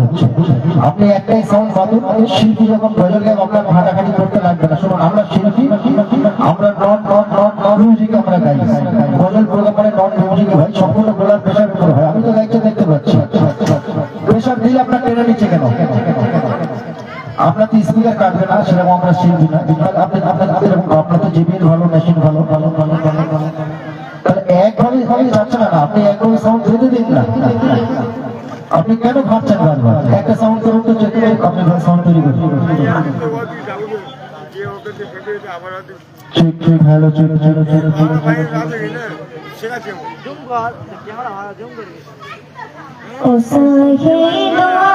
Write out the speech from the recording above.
হচ্ছে। আপনি একটাই সাউন্ড বাঁধুন, শিল্পী যখন গজল গান আপনার হাঁটাহাঁটি করতে লাগবে না। শুনুন, আমরা শিল্পী, আমরা নন মিউজিক আমরা গাই। গজল প্রোগ্রাম মানে নন মিউজিক হয়, সম্পূর্ণ গোলার প্রেশার উপর হয়। আমি তো গাইতে দেখতে পাচ্ছি, প্রেশার দিলে আপনার টেনে নিচ্ছে কেন? আপনার তো স্পিকার কাটবে না, সেরকম আমরা শিল্পী না। আপনার তো জিবির ভালো, মেশিন ভালো, তাহলে একভাবে যাচ্ছে না। আপনি একভাবে সাউন্ড দিতে দিন না। আপনি কেন ভাবছেন বারবার? একটা সাউন্ড করুন তো, চেক করে আপনি সাউন্ড তৈরি করুন। ঠিক ঠিক, হ্যালো, ও সাহেব